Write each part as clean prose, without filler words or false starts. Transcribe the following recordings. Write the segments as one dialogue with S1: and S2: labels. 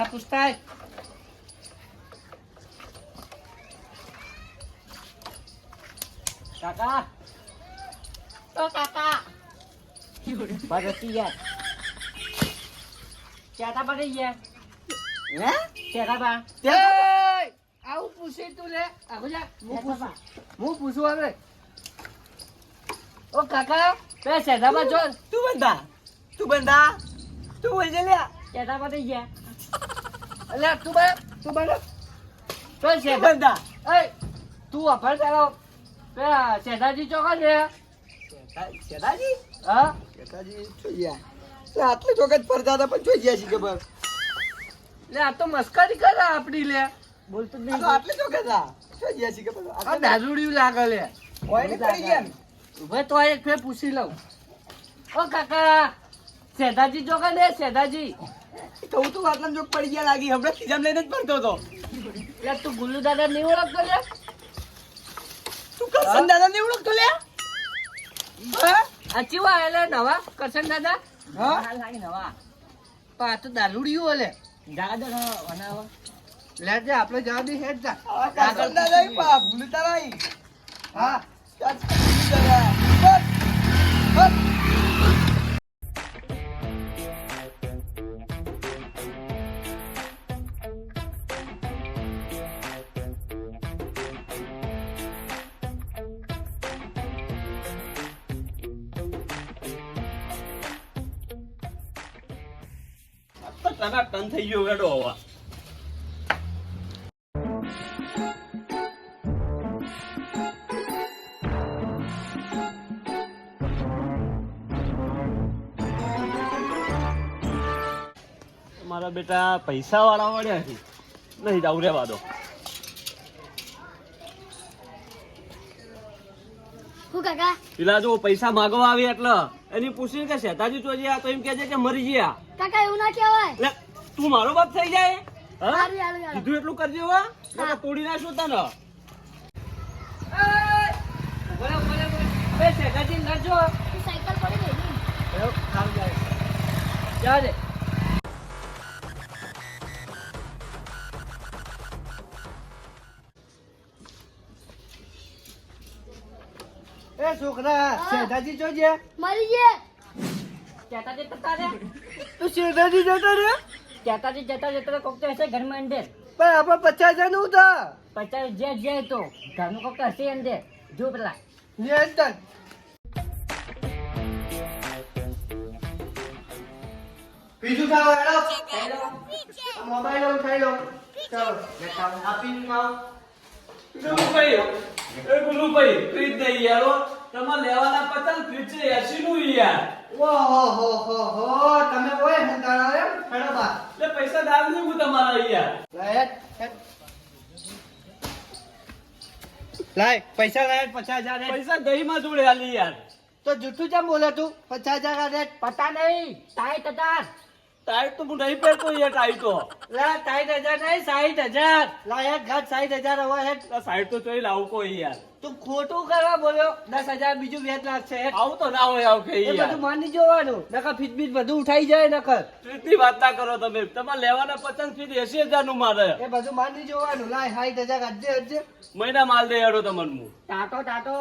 S1: જા પૂછતા કાકા ઓ કાકા બરતી યાર ક્યાં બની યાર હે ક્યાં બા તે આવું પૂછી તું લે આગો જા હું પૂછું હવે ઓ કાકા બે સેધાબા જો તું બંધા તું બોલ જે લે કેતા બની ગયા અલે તું બંધ તો છે બંધા એ તું અફર તારો બે સેધાજી ચોકા લે સેધાજી હા સેધાજી જોઈ ગયા આટલે ચોકત ફરતા હતા પણ જોઈ ગયા છે ખબર લે આ તો મસ્કરી કરે આપડી લે બોલતો જ નહીં આટલે ચોકત હતા જોઈ ગયા છે ખબર આ દારૂડિયું લાગે લે કોઈ ને પડી ગયા ઉભે તો એક ફેર પૂછી લઉં ઓ કાકા સેધાજી જો કે સેધાજી તો તું આટલા જોક પડી ગયા લાગી હમણાં ખીજામ લઈને જ ભરતો હતો લે તું ગુલ્લુ દાદા નહીં ઓળખતો લે તું કરશન દાદા નહીં ઓળખતો લે હા આચી વા લે નવા કરશન દાદા હા હાલ લાગી નવા પા તો દારૂડિયું ઓલે દાદા બનાવા લે જે આપણે જવા દે હેડ જા કરશન દાદા પા ભૂલતા નહીં હા ચાલ દાદા બસ
S2: ટન થઈ ગયો વેડો હવા મારા બેટા પૈસા વાળા વળ્યા છે નહીં જાવ રેવા દો
S3: હું કાકા
S2: પેલા જો પૈસા માગવા આવી એટલે એની પૂછીને કે શેતાજી ચોજી આ તો એમ કહે છે કે મરી ગયા
S3: કાકા એવું ના કહેવાય
S2: લે તું મારો બાપ થઈ જાય હા
S3: હારું હારું હારું
S2: કીધું એટલું કરજો હો નકર તોડી નાખશું તને
S1: બોલે બે સેધાજી નરજો
S3: સાયકલ પડી ગઈ
S1: એ ખાવ જાય જા દે એ છોકરા સેધાજી જોજે
S3: મરી ગયા
S1: કેતાજી જતા રે તું સેધાજી જતા રે કેતાજી જતા કોક તો હશે ઘરમાં અંદર પણ આપણે 50,000 નું હતા 50 જે જાય તો ઘરનું કોક તો હશે અંદર જો પેલા લે અંદર બીજું ખાવ હેડો મોબાઈલ ઉઠાઈ લો ચાલો બેટા આપીને ખાવ
S2: ગુલુભાઈ ફ્રીજ નહીં યાર તમારે લેવાના પતંગ ફ્રીજ છે 80 નું યાર
S1: ઓહો તમે ઓય હંતાળા એમ હેડો બા
S2: એટલે પૈસા દાવ ને હું તમારા યાર
S1: લાય પૈસા લાય 50,000
S2: પૈસા દહીં માં જોડે હાલી યાર
S1: તો જૂઠું કેમ બોલે તું 50,000 રેટ પતા નહીં 60,000
S2: ટાઈટ તો હું નહીં પહેરતો યાર ટાઈટ તો
S1: લા 60,000 નહીં 60,000 લાય ઘાટ 60,000 હવે હેડ
S2: સાઈડ તો ચોઈ લાવું કોઈ યાર
S1: તું ખોટું કરવા બોલ્યો 10,000 બીજું વેચ લાગશે હેડ
S2: આવું તો ના હોય આવું કે
S1: એ
S2: યાર
S1: બધું માની જોવાનું નકર ફીટ બધું ઉઠાઈ જાય નકર
S2: ફ્રીજની વાત ના કરો તમે તમારે લેવાના પતંગ ફ્રીજ 80,000 નું મારે
S1: એ બધું માની જોવાનું લાય 60,000 અજે
S2: મહિના માલ દે હેડો તમને હું
S1: ટાટો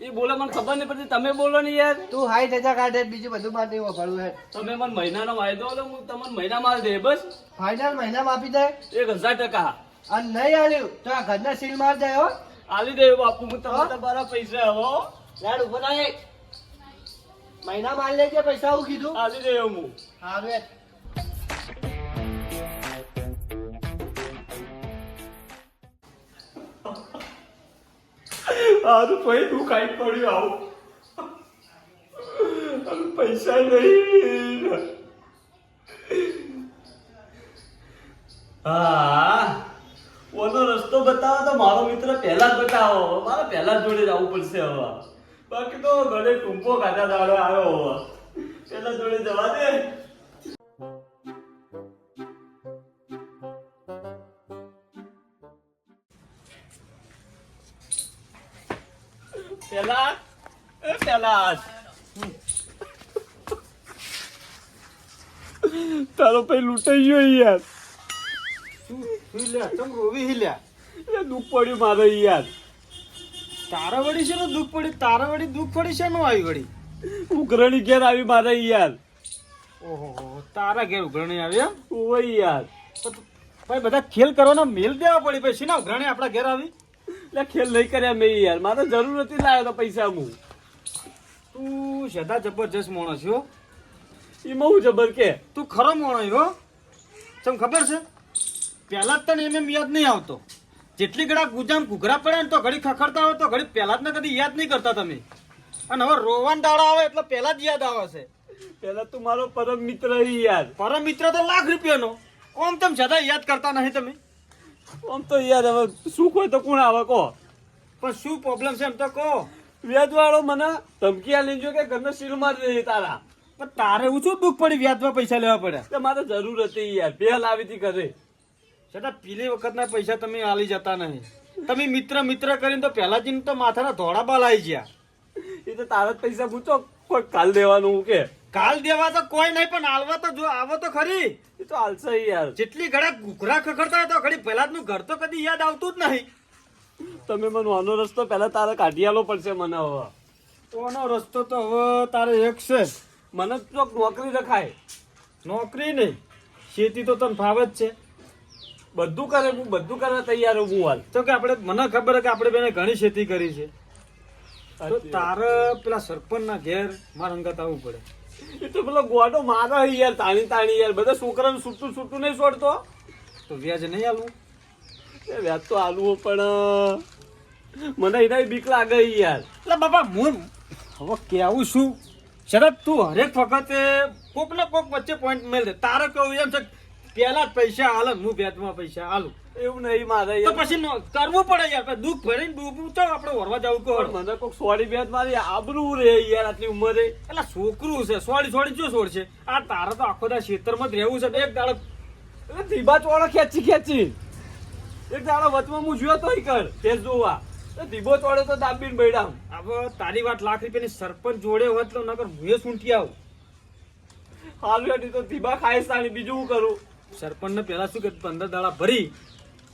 S2: એ બોલે મને ખબર નહીં પડતી તમે બોલો ને યાર
S1: તું 60,000 કાઢે બીજું બધું માની વફાળું હેડ
S2: તમે મને મહિનાનો વાયદો આલો હું તમને મહિના માલ દે બસ
S1: ફાઇનલ મહિનામાં આપી દે
S2: 1,000%
S1: અને નહીં આલ્યું તો આ ઘરના સીલ માર જાય હો
S2: આલી દે બાપુ હું તમને તમારા પૈસા હો
S1: લાડ ઉભો થાય મહિના માલ લેજે પૈસા હું કીધું
S2: આલી દે હું
S1: હવે
S2: આરું ભાઈ તું કાઈ પડ્યું આવું પૈસા નહીં હા ઓનો રસ્તો બતાવો તો મારો મિત્ર પહેલા જ બતાવો મારે પહેલા જ જોડે જવું પડશે હવે બાકી તો ઘરે ટૂંકો ખાતા દાડો આવ્યો હવે પહેલા જોડે જવા દે પહેલા તારો ભાઈ લૂંટાઈ ગયો યાર.
S4: શું હિલ્યા તમ રોવી હિલ્યા
S2: એટલે દુઃખ પડ્યું મારે યાર.
S4: તારા વળી છે દુઃખ પડી તારા વળી દુઃખ પડી છે નો આવી વળી
S2: ઉઘરણી ઘેર આવી મારે યાર.
S4: ઓહો તારા ઘેર ઉઘરણી આવી એમ
S2: ઓય યાર.
S4: તો ભાઈ બધા ખેલ કરવાના મેલ દેવા પડી પછી ના ઉઘરણી આપણા ઘેર આવી
S2: એટલે ખેલ નહીં કર્યા મેં યાર. મારે જરૂર નથી લાવ્યો તો પૈસા હું.
S4: તું સદા જબરજસ્ત માણસ છો
S2: એમાં હું જબર કે
S4: તું ખરો માણસ હો તને ખબર છે પહેલા જ તને એમ યાદ નહીં આવતો જેટલી ઘડા ગુજામ ઘૂઘરા પડે ને તો ઘડી ખખડતા હોય તો ઘડી પહેલા જ ને કદી યાદ નહીં કરતા તમે અને હવે રોવાન દાડા આવે એટલે પહેલા જ યાદ આવે છે
S2: પેલા તું મારો પરમ મિત્ર યાર.
S4: પરમ મિત્ર તો લાખ રૂપિયાનો ઓમ તેમ છતાં યાદ કરતા નહીં તમે
S2: આમ તો યાર હવે સુખ હોય તો કોણ આવે કહો.
S4: પણ શું પ્રોબ્લેમ છે એમ તો કહો
S2: વ્યાજવાળો મને ધમકી આલી જો કે ઘરનો સીલ મારી દે તારા.
S4: પણ તારે એવું શું દુઃખ પડી વ્યાજમાં પૈસા લેવા પડ્યા
S2: તો મારે જરૂર હતી યાર. પહેલ આવી હતી ઘરે.
S4: છતાં પેલી વખતના પૈસા તમે આલી જતા નહીં તમે મિત્ર મિત્ર કરીને તો પહેલા જ તો માથાના ધોળા બાલ આવી ગયા
S2: એ તો તારા જ પૈસા પૂછો કોઈ કાલ દેવાનું હું કે.
S4: કાલ દેવા તો કોઈ નહીં પણ આલવા તો જો આવો તો ખરી
S2: એ તો હાલશે યાર.
S4: જેટલી ઘડા ઘૂઘરા ખખડતા હોય તો ઘડી પહેલા નું ઘર તો કદી યાદ આવતું જ નહીં
S2: તમે મને આનો રસ્તો પહેલા તારે કાઢી આલો પડશે મને હવે.
S4: કોનો રસ્તો તો હવે તારે એક છે
S2: મને તો નોકરી રખાય.
S4: નોકરી નહીં ખેતી તો તને ફાવે જ છે
S2: બધું કરે હું બધું કરવા તૈયાર હું હાલ.
S4: તો કે આપણે મને ખબર છે કે આપણે બેને ઘણી ખેતી કરી છે તો તારે પેલા સરપંચ ના ઘેર મારા અંગત આવવું પડે
S2: એ તો પેલો ગોડો મારો યાર તાણી તાણી યાર. બધા છોકરાને છૂટું છૂટું નહીં છોડતો.
S4: તો વ્યાજ નહીં આલવું
S2: એ વ્યાજ તો આલવું પણ મને એના બીક લાગે યાર.
S4: એટલે બાપા હું હવે કેવું શું શરદ તું હરેક વખતે કોક ને કોક વચ્ચે પોઈન્ટ મેળ દે તારે કેવું એમ છે પેલા જ પૈસા હાલે હું વ્યાજમાં પૈસા હાલું
S2: એવું નહીં મારે
S4: તો
S2: યાર.
S4: પછી કરવું પડે યાર દુઃખ ભરીને ડૂબવું તો આપણે વરવા જવું કહો
S2: પણ મને કોક સોડી વ્યાજ મારી આબરૂ રે યાર આટલી ઉંમરે.
S4: એટલે છોકરું છે સોડી સોડી શું છોડશે આ તારે તો આખો દા ખેતરમાં જ રહેવું છે એક દાડો
S2: એટલે ધીબા ચોળો ખેંચી ખેંચી એક દાડો વચમાં હું જોયો તો કર તે જોવા ધીબો ચોળે તો દાબીને બેડામ.
S4: હવે તારી વાત લાખ રૂપિયાની સરપંચ જોડે હોત તો નકર હું સૂંટી આવું
S2: હાલ તો ધીબા ખાય સાણી બીજું હું કરું.
S4: સરપંચ ને પેલા શું કે 15 દાડા ભરી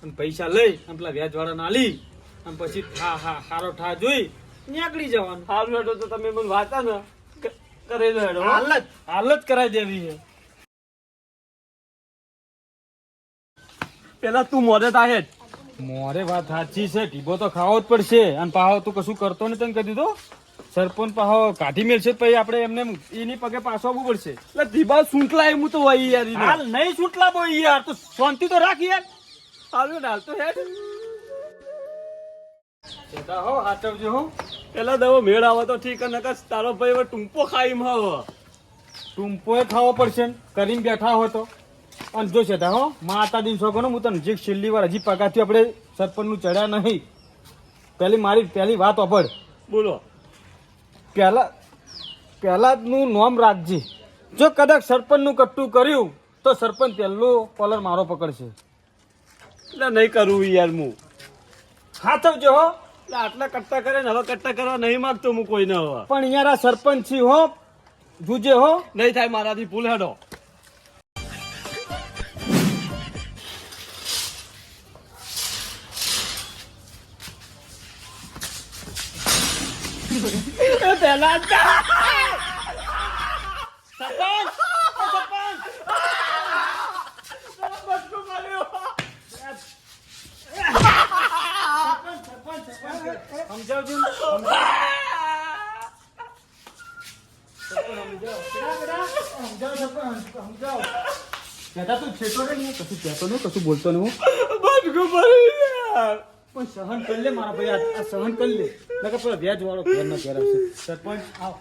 S4: અને પૈસા લઈ અને પેલા વ્યાજ વાળા નાલી અને પછી હારો ઠા જોઈ નીકળી જવાનું
S2: હાલ હેડો તો તમે મને વાતા ને કરે હેડો.
S4: હાલ જ કરાવી દેવી છે
S2: પેલા તું મોડે થાય જ.
S4: મોરે વાત સાચી છે ટીબો તો ખાવો જ પડશે અને પાહો તું કશું કરતો નહીં તને કહી દીધો સરપંચ પાહો કાઢી મેળશે પછી આપણે એમને એની પગે પાછો આવવું પડશે
S2: એટલે ધીબા સૂંટલાય હું તો વહી યાર એને.
S4: હાલ નહીં છૂટલા બોય યાર તો શાંતિ તો રાખ યાર
S2: હાલ હાલ તો હેડ.
S4: જતા હો હાચવજો હો
S2: પેલા દવો મેળ આવે તો ઠીક નકર તારો ભાઈ હવે ટૂંપો ખાઈ માં હવે.
S4: ટૂંપોય ખાવો પડશે ને કરીને બેઠા હોય તો અને જો છે હો માતા દિન શોખો હું તને જે છેલ્લી વાર હજી પગારથી આપણે સરપંચનું ચડ્યા નહીં પહેલી વાત અભડ
S2: બોલો.
S4: પહેલા નું નામ રાખજે જો કદાચ સરપંચનું કટ્ટું કર્યું તો સરપંચ પહેલો કોલર મારો પકડશે
S2: એટલે નહીં કરવું યાર હું.
S4: હાથવજો હો
S2: એટલે આટલા કટ્ટા કરે ને હવે કટ્ટા કરવા નહીં માંગતો હું કોઈને હવે.
S4: પણ યાર આ સરપંચ છી હો જુજે હો
S2: નહીં થાય મારાથી ભૂલ હેડો. પેલા
S4: કશું બોલતો નહીં
S2: બટકું પડી યાર.
S4: પણ સહન કરી લે મારા ભાઈ આ સહન કરી લે નકર પેલો વ્યાજ વાળો ઘર ના ઘેર આવશે સરપંચ આવ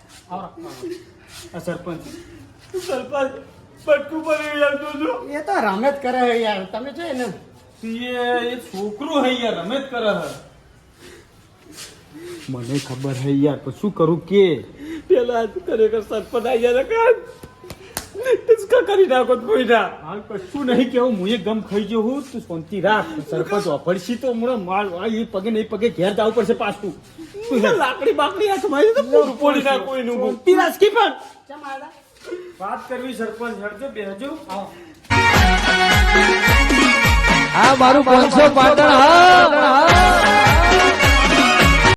S4: આ સરપંચ
S2: સરપંચ બટકું પડી યાર તું જો.
S4: એ તો રમે જ કરે હે યાર તમે જો ને એ છોકરું હે યાર રમે જ કરે હે મને ખબર હે યાર પણ શું કરું કે
S2: પેલા ખરેખર સરપંચ આવી જાય કાન इसका કરી નાખો કોઈ ના.
S4: હાલ કશું નહીં કેવું હું એ ગમ ખાઈ ગયો હું તું શાંતિ રાખ સરપંચ ઓફરશી તો હમણાં માલ એ પગે નહીં પગે ઘેર જવું પડશે પાછું
S2: લાકડી બાકડી હાથમાં આવી તો પૂરું પોડી નાખો એનું.
S4: શાંતિ રાખી પણ વાત કરવી સરપંચ હેડજો બેહજો
S1: આ મારું 500 પાટણ હા